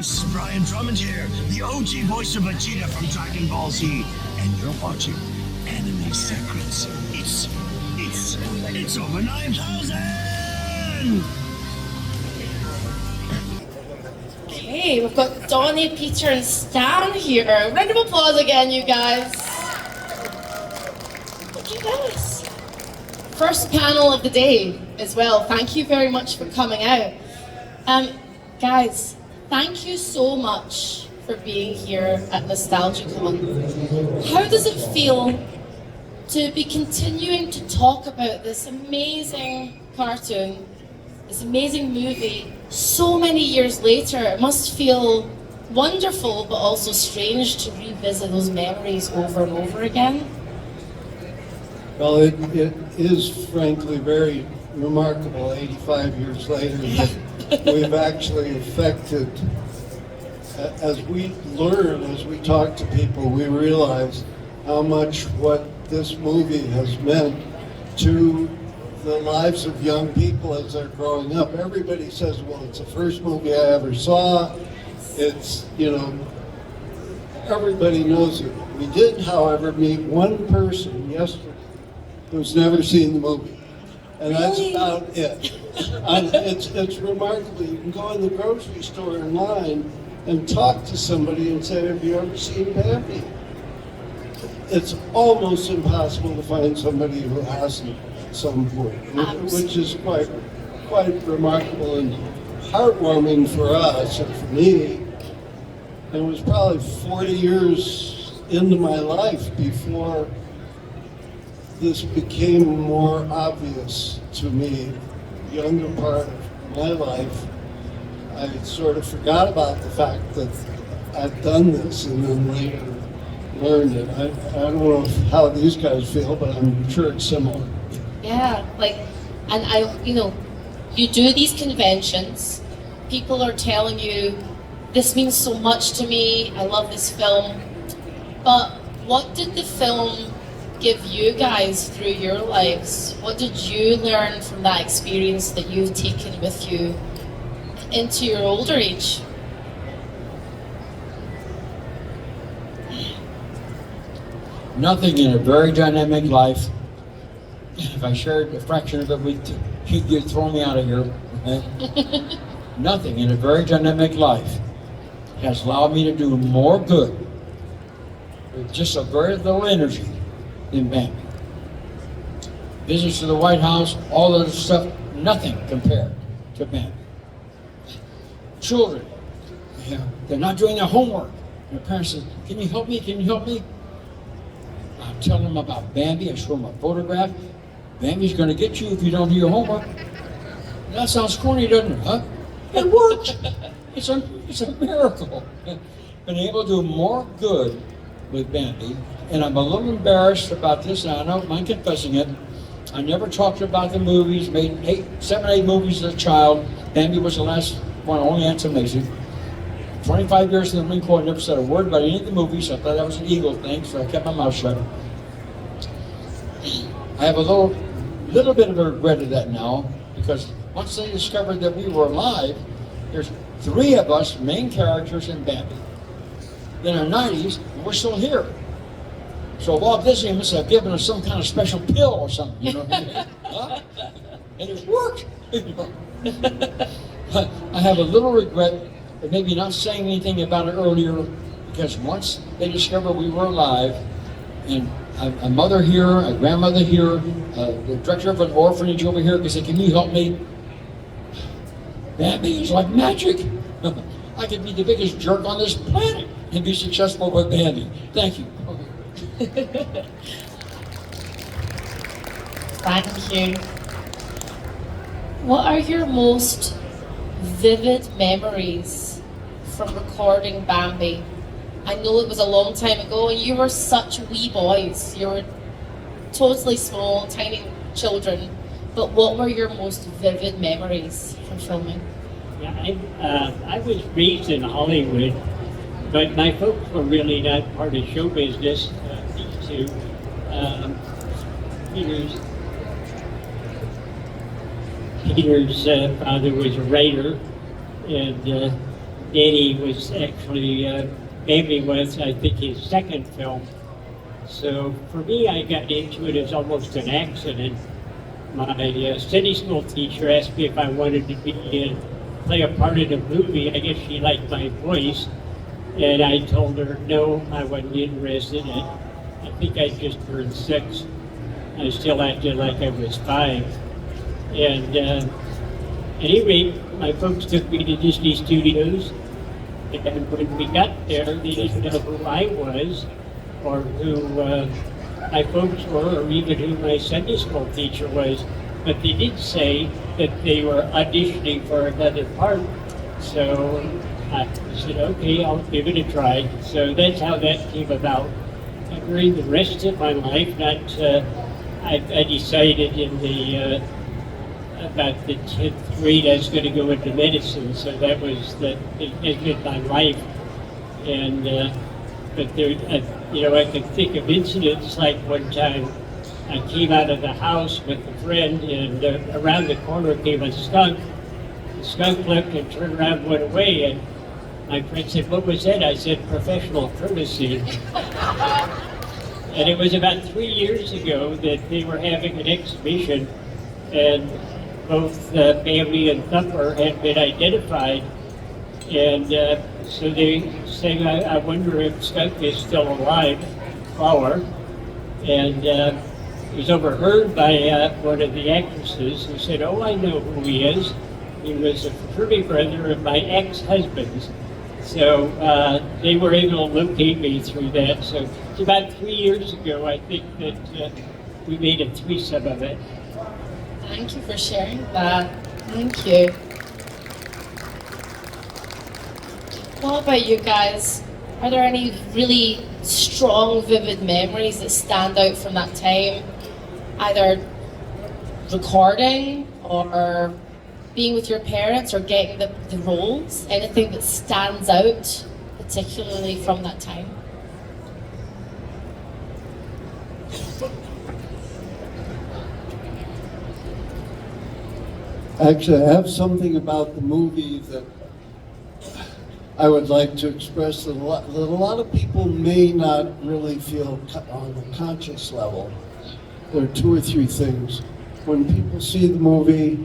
This is Brian Drummond here, the OG voice of Vegeta from Dragon Ball Z, and you're watching Anime Secrets. It's over 9,000! Okay, we've got Donnie, Peter, and Stan here. Round of applause again, you guys. Look at this. First panel of the day as well. Thank you very much for coming out. Guys, thank you so much for being here at NostalgiaCon. How does it feel to be continuing to talk about this amazing cartoon, this amazing movie, so many years later? It must feel wonderful, but also strange to revisit those memories over and over again. Well, it is frankly very remarkable 85 years later that we've actually affected, as we learn, as we talk to people, we realize how much what this movie has meant to the lives of young people as they're growing up. Everybody says, well, it's the first movie I ever saw. It's, everybody knows it. We did, however, meet one person yesterday who's never seen the movie. And that's about it. It's remarkable. You can go in the grocery store in line and talk to somebody and say, have you ever seen Bambi? It's almost impossible to find somebody who hasn't at some point, which is quite remarkable and heartwarming for us and for me. It was probably 40 years into my life before this became more obvious to me. The younger part of my life, I sort of forgot about the fact that I'd done this and then later learned it. I don't know how these guys feel, but I'm sure it's similar. Yeah, you do these conventions, people are telling you, this means so much to me, I love this film, but what did the film give you guys through your lives? What did you learn from that experience that you've taken with you into your older age? Nothing in a very dynamic life. If I shared a fraction of it, you'd throw me out of here. Okay? Nothing in a very dynamic life has allowed me to do more good with just a very little energy than Bambi. Visits to the White House, all of this stuff, nothing compared to Bambi. Children, they're not doing their homework. Their parents say, can you help me? Can you help me? I tell them about Bambi, I show them a photograph. Bambi's going to get you if you don't do your homework. That sounds corny, doesn't it, huh? It works. It's a miracle. Been able to do more good with Bambi, and I'm a little embarrassed about this, and I don't mind confessing it. I never talked about the movies, made 7, 8 movies as a child. Bambi was the last one, only animation. 25 years in the Marine Corps, I never said a word about any of the movies. I thought that was an ego thing, so I kept my mouth shut. I have a little bit of a regret of that now, because once they discovered that we were alive, there's 3 of us main characters in Bambi. In our 90s, and we're still here. So Walt Disney must have given us some kind of special pill or something, you know what I mean? Huh? And it worked. I have a little regret of maybe not saying anything about it earlier, because once they discovered we were alive, and a mother here, a grandmother here, the director of an orphanage over here, they said, can you help me? Bambi is like magic. I could be the biggest jerk on this planet and be successful with Bambi. Thank you. Thank you. What are your most vivid memories from recording Bambi? I know it was a long time ago and you were such wee boys. You were totally small, tiny children. But what were your most vivid memories from filming? Yeah, I was raised in Hollywood, but my folks were really not part of show business. These two, Peter's father was a writer, and Danny was actually, Bambi was, I think, his second film. So for me, I got into it as almost an accident. My Sunday school teacher asked me if I wanted to play a part in a movie. I guess she liked my voice. And I told her, no, I wasn't interested in it. I think I just turned 6. I still acted like I was 5. And anyway, my folks took me to Disney Studios. And when we got there, they didn't know who I was or who my folks were or even who my Sunday school teacher was. But they did say that they were auditioning for another part. So I said, okay, I'll give it a try. So that's how that came about. And during the rest of my life, I decided in the about the 10th grade I was going to go into medicine. So that was it been my life. And but there, I can think of incidents like one time I came out of the house with a friend, and around the corner came a skunk. The skunk looked and turned around and went away, and my friend said, "What was that?" I said, "Professional courtesy." And it was about 3 years ago that they were having an exhibition, and both Bambi and Thumper had been identified. And so they saying, I wonder if Skunk is still alive, Flower. And it was overheard by one of the actresses who said, "Oh, I know who he is. He was a fraternity brother of my ex-husband's." So they were able to locate me through that. So it's about 3 years ago, I think, that we made a threesome of it. Thank you for sharing that. Thank you. What about you guys? Are there any really strong, vivid memories that stand out from that time? Either recording or being with your parents or getting the roles? Anything that stands out particularly from that time? Actually, I have something about the movie that I would like to express that a lot of people may not really feel on a conscious level. There are 2 or 3 things. When people see the movie,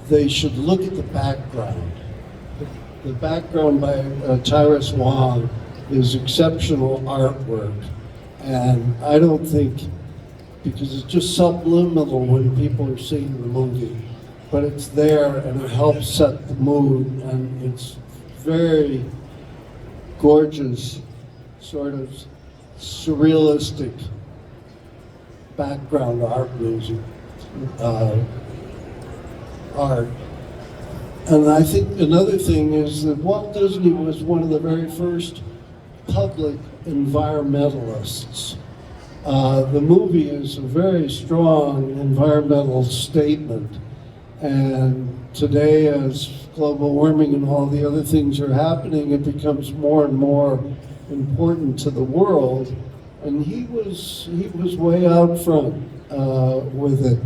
they should look at the background. The background by Tyrus Wong is exceptional artwork. And I don't think, because it's just subliminal when people are seeing the movie, but it's there and it helps set the mood, and it's very gorgeous, sort of surrealistic background art music, art. And I think another thing is that Walt Disney was one of the very first public environmentalists. The movie is a very strong environmental statement, and today, as global warming and all the other things are happening, it becomes more and more important to the world. And he was way out front with it.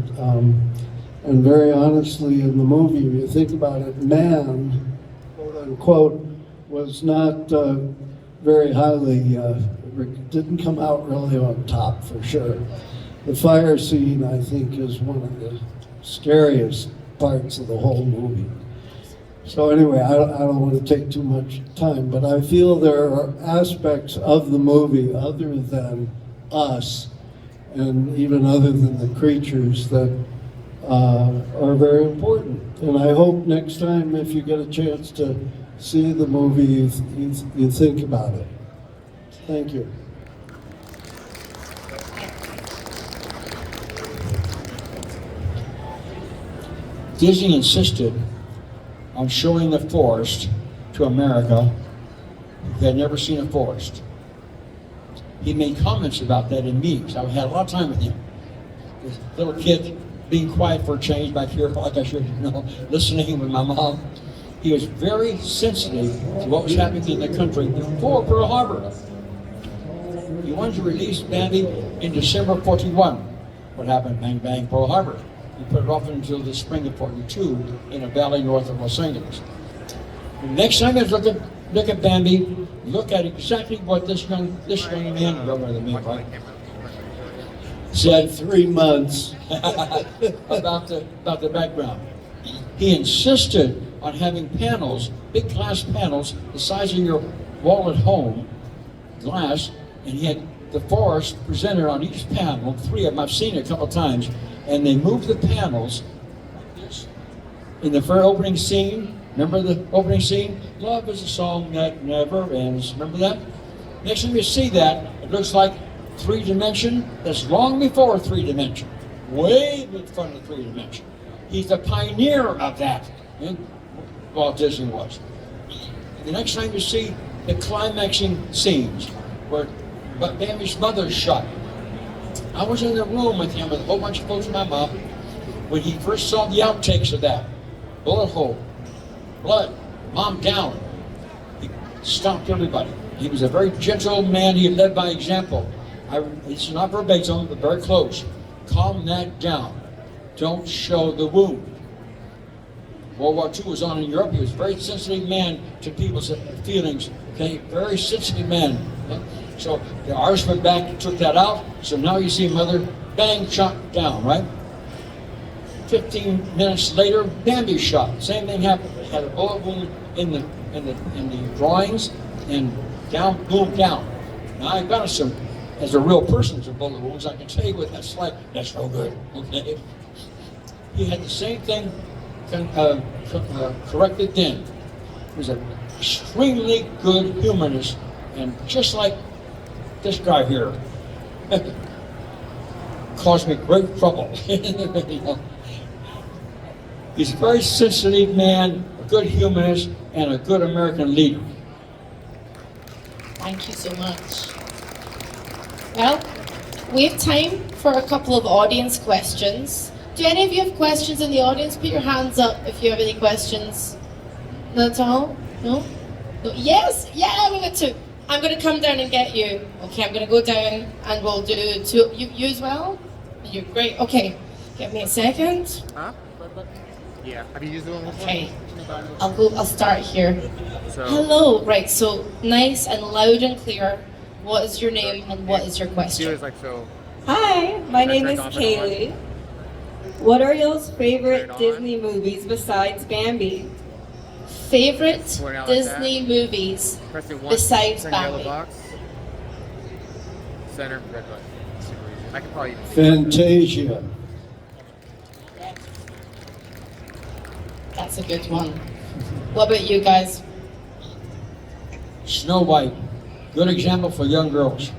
And very honestly, in the movie, if you think about it, man, quote unquote, was not very highly, didn't come out really on top for sure. The fire scene, I think, is one of the scariest parts of the whole movie. So anyway, I don't want to take too much time, but I feel there are aspects of the movie other than us, and even other than the creatures, that are very important. And I hope next time, if you get a chance to see the movie, you think about it. Thank you. Disney insisted on showing the forest to America who had never seen a forest. He made comments about that in meetings. I had a lot of time with him. This little kid being quiet for a change back here, like I should, listening with my mom. He was very sensitive to what was happening in the country before Pearl Harbor. He wanted to release Bambi in December '41. What happened? Bang, bang, Pearl Harbor. He put it off until the spring of '42 in a valley north of Los Angeles. The next time you look at Bambi, look at exactly what this young man, remember the man, right? Said 3 months. about the background. He insisted on having panels, big glass panels, the size of your wall at home, glass, and he had the forest presented on each panel, 3 of them, I've seen it a couple of times, and they moved the panels like this. In the very opening scene, remember the opening scene? Love is a song that never ends. Remember that? Next time you see that, it looks like 3-dimension. That's long before 3-dimension. Way in front of 3-dimension. He's the pioneer of that. And Walt Disney was. The next time you see the climaxing scenes where Bambi's mother's shot, I was in the room with him with a whole bunch of folks and my mom when he first saw the outtakes of that. Bullet hole, blood, mom down. He stopped everybody. He was a very gentle man. He led by example. It's not verbatim, but very close. Calm that down. Don't show the wound. World War II was on in Europe. He was a very sensitive man to people's feelings. Okay, very sensitive man. Okay? So the artist went back and took that out. So now you see mother, bang, shot down, right? 15 minutes later, Bambi shot. Same thing happened. He had a bullet wound in the drawings, and down, boom, down. Now I got some, as a real person, some bullet wounds. I can tell you what that's like. That's no good. Okay. He had the same thing corrected then. He was an extremely good humanist, and just like this guy here, caused me great trouble. You know? He's a very sensitive man, a good humanist, and a good American leader. Thank you so much. Well, we have time for a couple of audience questions. Do any of you have questions in the audience? Put your hands up if you have any questions. Not at all? No? No? Yes? Yeah, I'm going to come down and get you. Okay, I'm going to go down and we'll do two. You as well? You're great. Okay, give me a second. Huh? Yeah. Have you used the one before? Okay. I'll start here. So, Hello. Right, so nice and loud and clear. What is your name and what is your she question? was like, so. Hi, my name is Turn it on. Kaylee. What are y'all's favorite Turn it on. Disney movies besides Bambi? Favorite Point out like Disney movies Press it once. besides Turn yellow Bambi? box. Center, red button. I can probably even see. Fantasia. That's a good one. What about you guys? Snow White, good example for young girls.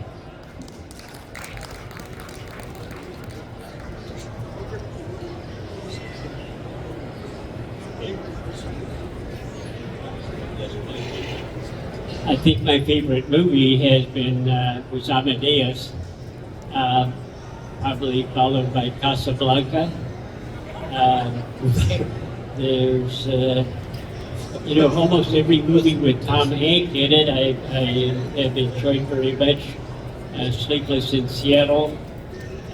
I think my favorite movie has been was Amadeus, probably followed by Casablanca. There's almost every movie with Tom Hanks in it I have enjoyed very much. Sleepless in Seattle.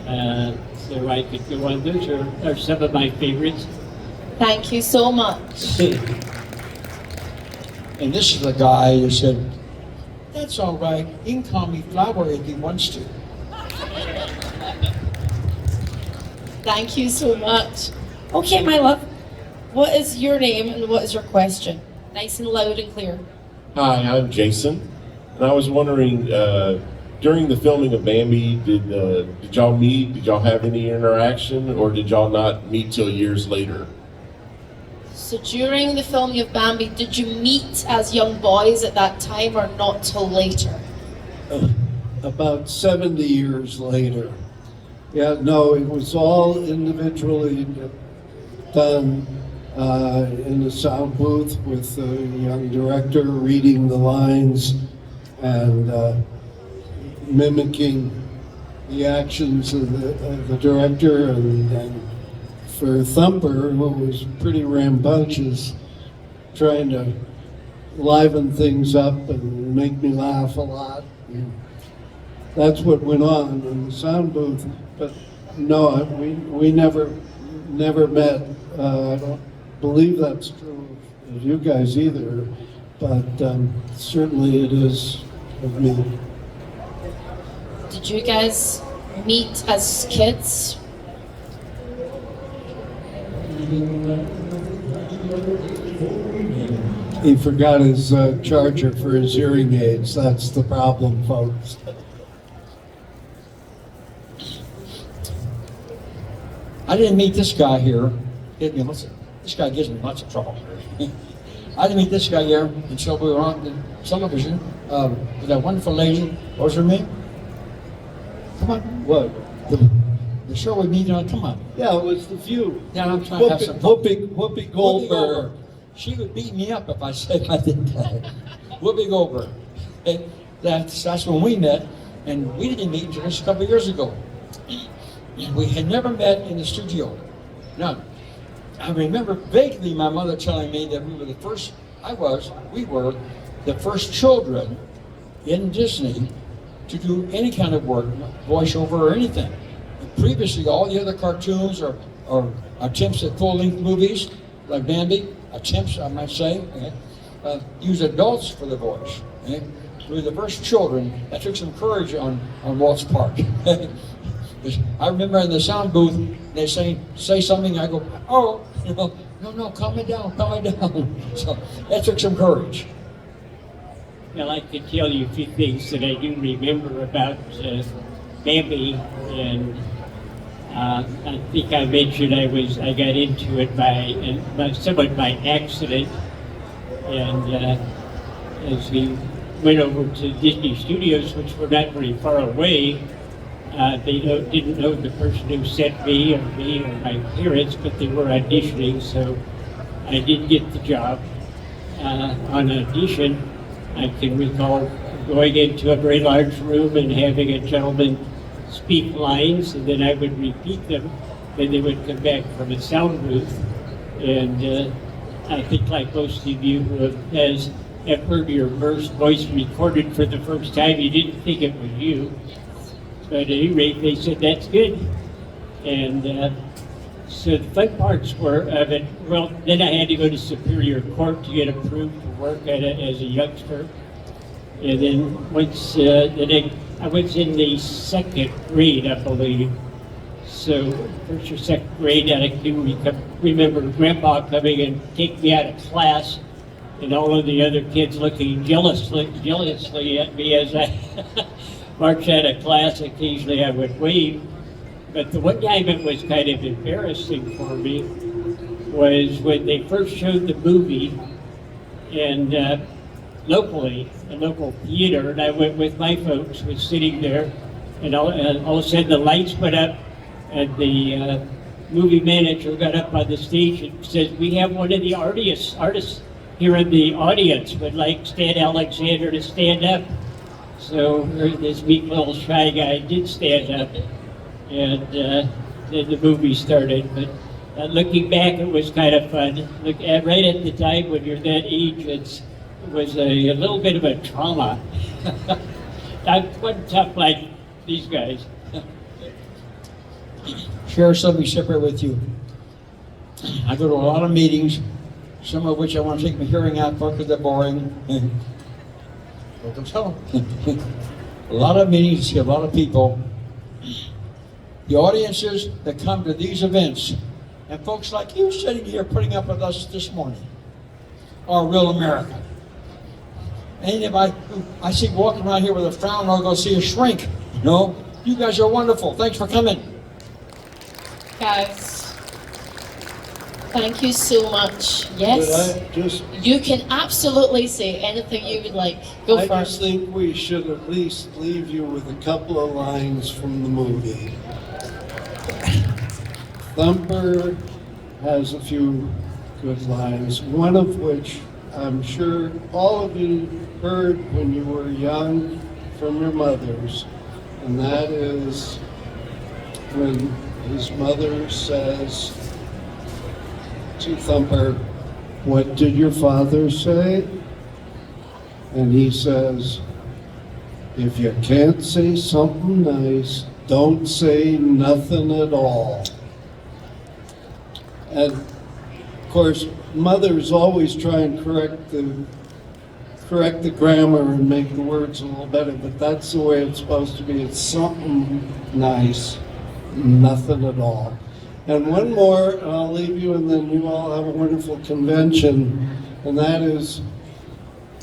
So I could go on. Those are some of my favorites. Thank you so much. And this is the guy who said, "That's all right. He can call me Flower if he wants to." Thank you so much. Okay, my love. What is your name and what is your question? Nice and loud and clear. Hi, I'm Jason, and I was wondering, during the filming of Bambi, did y'all meet? Did y'all have any interaction, or did y'all not meet till years later? So during the filming of Bambi, did you meet as young boys at that time or not till later? About 70 years later. Yeah, no, it was all individually done in the sound booth with the young director reading the lines and mimicking the actions of the director, and for Thumper, who was pretty rambunctious, trying to liven things up and make me laugh a lot. And that's what went on in the sound booth. But no, we never never met. I don't believe that's true of you guys either, but certainly it is of me. Did you guys meet as kids? He forgot his charger for his hearing aids. That's the problem, folks. I didn't meet this guy here. This guy gives me lots of trouble. I didn't meet this guy here until we were on the television with that wonderful lady. What was her name? Come on. What? The show we meet on. Come on. Yeah, it was The View. Yeah, I'm trying to have some fun. Whoopi Goldberg. She would beat me up if I said I didn't. Whoopi Goldberg. And that's when we met, and we didn't meet until just a couple of years ago. We had never met in the studio. Now, I remember vaguely my mother telling me that we were the first children in Disney to do any kind of work, voiceover or anything. And previously, all the other cartoons or attempts at full-length movies, like Bambi, attempts, I might say, use adults for the voice. Okay? We were the first children. That took some courage on Walt's part. I remember in the sound booth, they say something, I go, oh, no, calm it down. So that took some courage. I'd like to tell you a few things that I do remember about Bambi, and I think I mentioned I got into it somewhat by accident, and as we went over to Disney Studios, which were not very far away, they didn't know the person who sent me or my parents, but they were auditioning, so I did get the job. On audition, I can recall going into a very large room and having a gentleman speak lines, and then I would repeat them, then they would come back from a sound booth. And I think, like most of you who have heard your voice recorded for the first time, you didn't think it was you. But at any rate, they said, that's good. And so the fun parts of it, well, then I had to go to Superior Court to get approved to work as a youngster. And then once, I was in the second grade, I believe. So first or second grade, I do remember Grandpa coming and take me out of class, and all of the other kids looking jealously at me as I marched out of class. Occasionally I would wave. But the one time it was kind of embarrassing for me was when they first showed the movie, and locally, a local theater, and I went with my folks, was sitting there, and all of a sudden the lights went up, and the movie manager got up on the stage and says, we have one of the artists here in the audience, would like Stan Alexander to stand up. So this meek little shy guy did stand up, and then the movie started. But looking back, it was kind of fun. Right at the time when you're that age, it was a little bit of a trauma. I wasn't tough like these guys. Share something separate with you. I go to a lot of meetings, some of which I want to take my hearing out for because they're boring. A lot of meetings, see a lot of people. The audiences that come to these events, and folks like you sitting here putting up with us this morning, are real America. And if I see walking around here with a frown, I'll go see a shrink. You guys are wonderful. Thanks for coming. Guys, thank you so much. Yes, you can absolutely say anything you would like. Go I first. just think we should at least leave you with a couple of lines from the movie. Thumper has a few good lines, one of which I'm sure all of you heard when you were young from your mothers, and that is when his mother says to Thumper, "What did your father say?" And he says, "If you can't say something nice, don't say nothing at all." And of course, mothers always try and correct the grammar and make the words a little better, but that's the way it's supposed to be. It's something nice, nothing at all. And one more, and I'll leave you, and then you all have a wonderful convention, and that is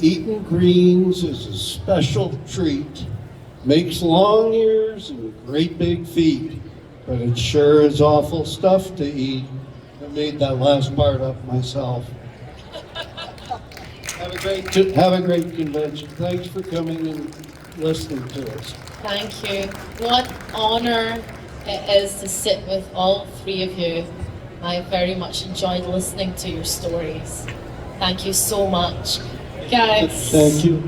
eating greens is a special treat. Makes long ears and great big feet, but it sure is awful stuff to eat. I made that last part up myself. Have a great convention. Thanks for coming and listening to us. Thank you. What honor it is to sit with all three of you. I very much enjoyed listening to your stories. Thank you so much. Guys. Thank you.